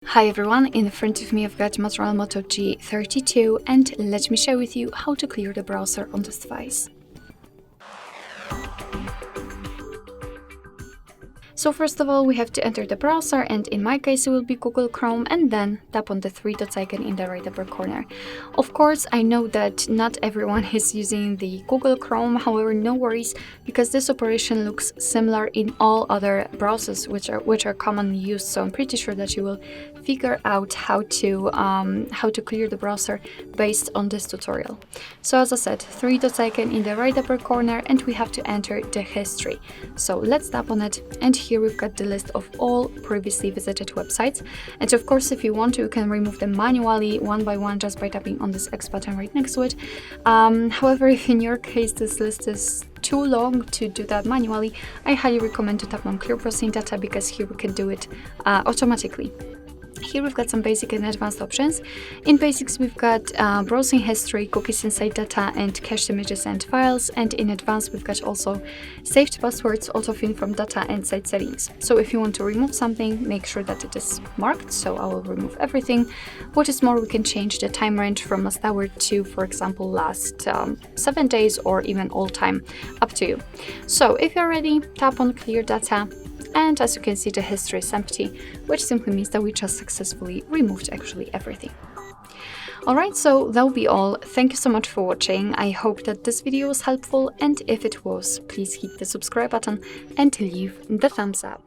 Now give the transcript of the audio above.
Hi everyone, in front of me I've got MOTOROLA Moto G32 and let me share with you how to clear the browser on this device. So first of all, we have to enter the browser, and in my case it will be Google Chrome, and then tap on the three dots icon in the right upper corner. Of course, I know that not everyone is using the Google Chrome, however, no worries, because this operation looks similar in all other browsers which are commonly used, so I'm pretty sure that you will figure out how to clear the browser based on this tutorial. So as I said, three dots icon in the right upper corner, and we have to enter the history. So let's tap on it, and here we've got the list of all previously visited websites. And of course, if you want to, you can remove them manually one by one just by tapping on this X button right next to it. However, if in your case this list is too long to do that manually, I highly recommend to tap on Clear Browsing Data, because here we can do it automatically. Here we've got some basic and advanced options. In basics, we've got browsing history, cookies inside data, and cached images and files. And in advanced, we've got also saved passwords, autofill from data, and site settings. So if you want to remove something, make sure that it is marked. So I will remove everything. What is more, we can change the time range from last hour to, for example, last 7 days, or even all time, up to you. So if you're ready, tap on Clear Data. And as you can see, the history is empty, which simply means that we just successfully removed actually everything. Alright, so that'll be all. Thank you so much for watching. I hope that this video was helpful, and if it was, please hit the subscribe button and leave the thumbs up.